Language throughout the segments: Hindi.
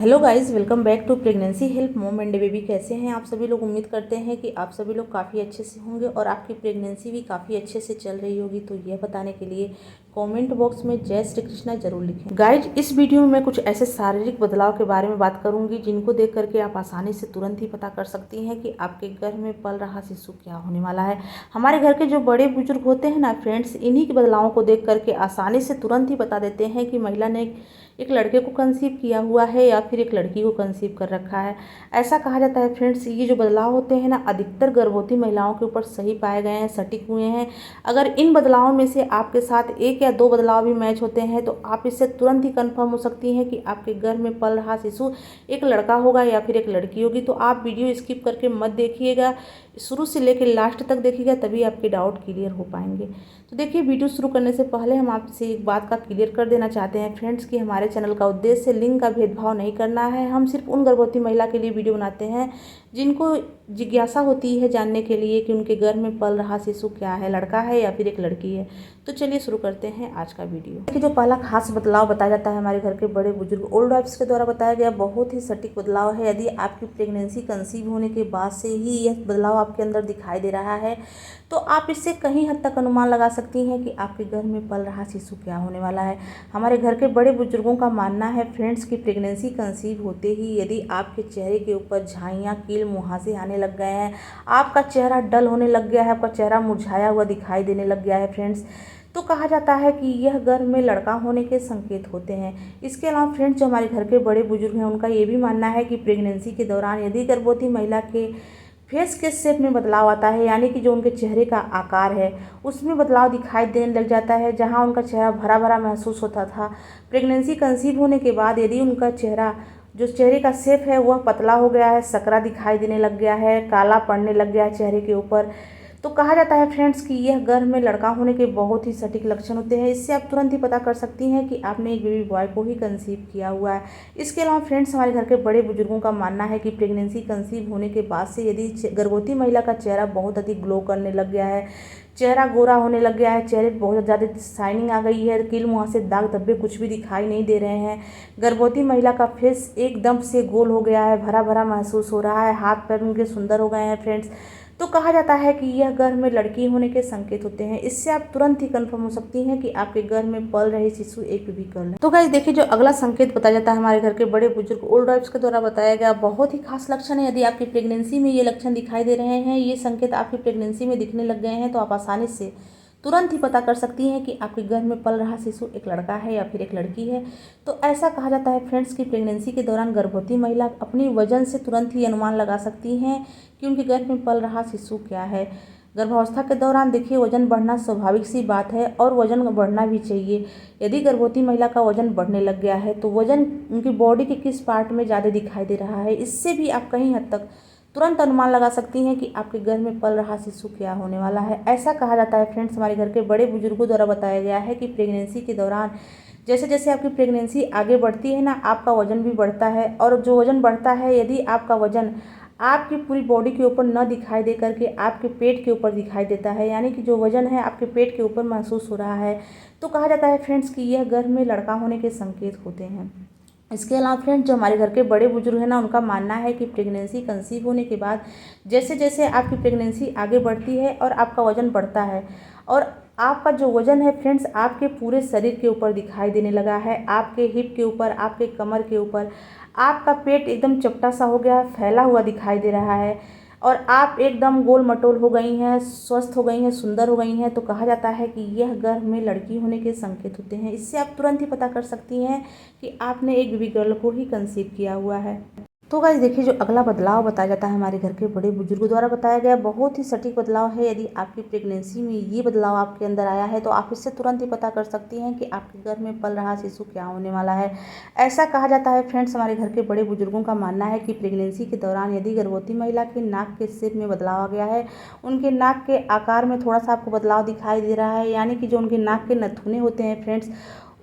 Hello guys, welcome back to pregnancy help mom and baby. कैसे हैं आप सभी लोग। उम्मीद करते हैं कि आप सभी लोग काफ़ी अच्छे से होंगे और आपकी प्रेगनेंसी भी काफ़ी अच्छे से चल रही होगी। तो यह बताने के लिए कमेंट बॉक्स में जय श्री कृष्णा जरूर लिखें। गाइज, इस वीडियो में मैं कुछ ऐसे शारीरिक बदलाव के बारे में बात करूंगी जिनको देख करके आप आसानी से तुरंत ही पता कर सकती हैं कि आपके घर में पल रहा शिशु क्या होने वाला है। हमारे घर के जो बड़े बुजुर्ग होते हैं ना फ्रेंड्स, इन्हीं के बदलावों को देख करके आसानी से तुरंत ही बता देते हैं कि महिला ने एक लड़के को कंसीव किया हुआ है या फिर एक लड़की को कंसीव कर रखा है। ऐसा कहा जाता है फ्रेंड्स, ये जो बदलाव होते हैं ना, अधिकतर गर्भवती महिलाओं के ऊपर सही पाए गए हैं, सटीक हुए हैं। अगर इन बदलावों में से आपके साथ एक या दो बदलाव भी मैच होते हैं तो आप इससे तुरंत ही कंफर्म हो सकती हैं कि आपके गर्भ में पल रहा शिशु एक लड़का होगा या फिर एक लड़की होगी। तो आप वीडियो स्किप करके मत देखिएगा, शुरू से लेकर लास्ट तक देखिएगा, तभी आपके डाउट क्लियर हो पाएंगे। तो देखिए, वीडियो शुरू करने से पहले हम आपसे एक बात का क्लियर कर देना चाहते हैं फ्रेंड्स कि हमारे चैनल का उद्देश्य लिंग का भेदभाव नहीं करना है। हम सिर्फ उन गर्भवती महिला के लिए वीडियो बनाते हैं जिनको जिज्ञासा होती है जानने के लिए कि उनके गर्भ में पल रहा शिशु क्या है, लड़का है या फिर एक लड़की है। तो चलिए शुरू करते हैं आज का वीडियो। देखिए, जो पहला खास बदलाव बताया जाता है हमारे घर के बड़े बुजुर्ग ओल्ड वाइफ्स के द्वारा बताया गया बहुत ही सटीक बदलाव है। यदि आपकी प्रेगनेंसी कंसीव होने के बाद से ही यह बदलाव आपके अंदर दिखाई दे रहा है तो आप इससे कहीं हद तक अनुमान लगा सकती हैं कि आपके गर्भ में पल रहा शिशु क्या होने वाला है। हमारे घर के बड़े बुजुर्गों का मानना है फ्रेंड्स की प्रेगनेंसी कंसीव होते ही यदि आपके चेहरे के ऊपर झाइयाँ, कील, मुहासे आने लग गए हैं, आपका चेहरा डल होने लग गया है, आपका चेहरा मुरझाया हुआ दिखाई देने लग गया है फ्रेंड्स, तो कहा जाता है कि यह गर्भ में लड़का होने के संकेत होते हैं। इसके अलावा फ्रेंड्स, जो हमारे घर के बड़े बुजुर्ग हैं उनका ये भी मानना है कि प्रेगनेंसी के दौरान यदि गर्भवती महिला के फेस के शेप में बदलाव आता है, यानी कि जो उनके चेहरे का आकार है उसमें बदलाव दिखाई देने लग जाता है, जहां उनका चेहरा भरा भरा महसूस होता था, प्रेगनेंसी कंसीव होने के बाद यदि उनका चेहरा, जो चेहरे का शेप है वह पतला हो गया है, सकरा दिखाई देने लग गया है, काला पड़ने लग गया है चेहरे के ऊपर, तो कहा जाता है फ्रेंड्स कि यह गर्भ में लड़का होने के बहुत ही सटीक लक्षण होते हैं। इससे आप तुरंत ही पता कर सकती हैं कि आपने एक बेबी बॉय को ही कंसीव किया हुआ है। इसके अलावा फ्रेंड्स, हमारे घर के बड़े बुजुर्गों का मानना है कि प्रेगनेंसी कंसीव होने के बाद से यदि गर्भवती महिला का चेहरा बहुत अधिक ग्लो करने लग गया है, चेहरा गोरा होने लग गया है, चेहरे पर बहुत ज़्यादा शाइनिंग आ गई है, कील मुहां से दाग धब्बे कुछ भी दिखाई नहीं दे रहे हैं, गर्भवती महिला का फेस एकदम से गोल हो गया है, भरा भरा महसूस हो रहा है, हाथ पैर उनके सुंदर हो गए हैं फ्रेंड्स, तो कहा जाता है कि यह गर्भ में लड़की होने के संकेत होते हैं। इससे आप तुरंत ही कंफर्म हो सकती हैं कि आपके गर्भ में पल रहे शिशु एक बेबी गर्ल है। तो गाइस देखिए, जो अगला संकेत बताया जाता है हमारे घर के बड़े बुजुर्ग ओल्ड वाइफ्स के द्वारा बताया गया बहुत ही खास लक्षण है। यदि आपकी प्रेगनेंसी में ये लक्षण दिखाई दे रहे हैं, ये संकेत आपकी प्रेगनेंसी में दिखने लग गए हैं, तो आप आसानी से तुरंत ही पता कर सकती हैं कि आपके गर्भ में पल रहा शिशु एक लड़का है या फिर एक लड़की है। तो ऐसा कहा जाता है फ्रेंड्स कि प्रेगनेंसी के दौरान गर्भवती महिला अपनी वजन से तुरंत ही अनुमान लगा सकती हैं कि उनके गर्भ में पल रहा शिशु क्या है। गर्भावस्था के दौरान देखिए, वजन बढ़ना स्वाभाविक सी बात है और वजन बढ़ना भी चाहिए। यदि गर्भवती महिला का वजन बढ़ने लग गया है तो वजन उनकी बॉडी के किस पार्ट में ज़्यादा दिखाई दे रहा है, इससे भी आप कहीं हद तक तुरंत अनुमान लगा सकती हैं कि आपके घर में पल रहा शिशु क्या होने वाला है। ऐसा कहा जाता है फ्रेंड्स, हमारे घर के बड़े बुजुर्गों द्वारा बताया गया है कि प्रेगनेंसी के दौरान जैसे जैसे आपकी प्रेगनेंसी आगे बढ़ती है ना, आपका वजन भी बढ़ता है, और जो वजन बढ़ता है, यदि आपका वजन आपकी पूरी बॉडी के ऊपर न दिखाई दे करके आपके पेट के ऊपर दिखाई देता है, यानी कि जो वजन है आपके पेट के ऊपर महसूस हो रहा है, तो कहा जाता है फ्रेंड्स कि यह गर्भ में लड़का होने के संकेत होते हैं। इसके अलावा फ्रेंड्स, जो हमारे घर के बड़े बुजुर्ग हैं ना, उनका मानना है कि प्रेगनेंसी कंसीव होने के बाद जैसे जैसे आपकी प्रेगनेंसी आगे बढ़ती है और आपका वजन बढ़ता है, और आपका जो वजन है फ्रेंड्स आपके पूरे शरीर के ऊपर दिखाई देने लगा है, आपके हिप के ऊपर, आपके कमर के ऊपर, आपका पेट एकदम चपटा सा हो गया है, फैला हुआ दिखाई दे रहा है, और आप एकदम गोल मटोल हो गई हैं, स्वस्थ हो गई हैं, सुंदर हो गई हैं, तो कहा जाता है कि यह गर्भ में लड़की होने के संकेत होते हैं। इससे आप तुरंत ही पता कर सकती हैं कि आपने एक बेबी गर्ल को ही कंसीव किया हुआ है। तो गाइस देखिए, जो अगला बदलाव बताया जाता है हमारे घर के बड़े बुजुर्गों द्वारा बताया गया बहुत ही सटीक बदलाव है। यदि आपकी प्रेगनेंसी में ये बदलाव आपके अंदर आया है तो आप इससे तुरंत ही पता कर सकती हैं कि आपके गर्भ में पल रहा शिशु क्या होने वाला है। ऐसा कहा जाता है फ्रेंड्स, हमारे घर के बड़े बुजुर्गों का मानना है कि प्रेगनेंसी के दौरान यदि गर्भवती महिला के नाक के शेप में बदलाव आ गया है, उनके नाक के आकार में थोड़ा सा आपको बदलाव दिखाई दे रहा है, यानी कि जो उनके नाक के नथुने होते हैं फ्रेंड्स,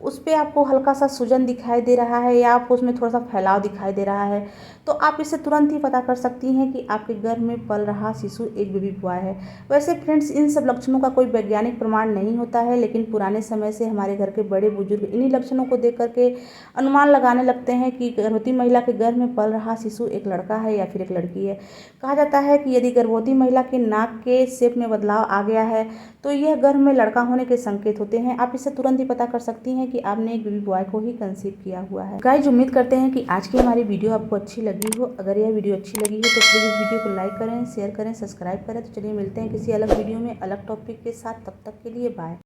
उस पे आपको हल्का सा सूजन दिखाई दे रहा है या आपको उसमें थोड़ा सा फैलाव दिखाई दे रहा है, तो आप इससे तुरंत ही पता कर सकती हैं कि आपके गर्भ में पल रहा शिशु एक बेबी बॉय है। वैसे फ्रेंड्स, इन सब लक्षणों का कोई वैज्ञानिक प्रमाण नहीं होता है, लेकिन पुराने समय से हमारे घर के बड़े बुजुर्ग इन्हीं लक्षणों को देख करके अनुमान लगाने लगते हैं कि गर्भवती महिला के गर्भ में पल रहा शिशु एक लड़का है या फिर एक लड़की है। कहा जाता है कि यदि गर्भवती महिला के नाक के शेप में बदलाव आ गया है तो यह गर्भ में लड़का होने के संकेत होते हैं। आप इससे तुरंत ही पता कर सकती हैं कि आपने एक बेबी बॉय को ही कंसीव किया हुआ है। गाइज, उम्मीद करते हैं कि आज की हमारी वीडियो आपको अच्छी लगी हो। अगर यह वीडियो अच्छी लगी हो तो प्लीज़ इस वीडियो को लाइक करें, शेयर करें, सब्सक्राइब करें। तो चलिए मिलते हैं किसी अलग वीडियो में अलग टॉपिक के साथ। तब तक के लिए बाय।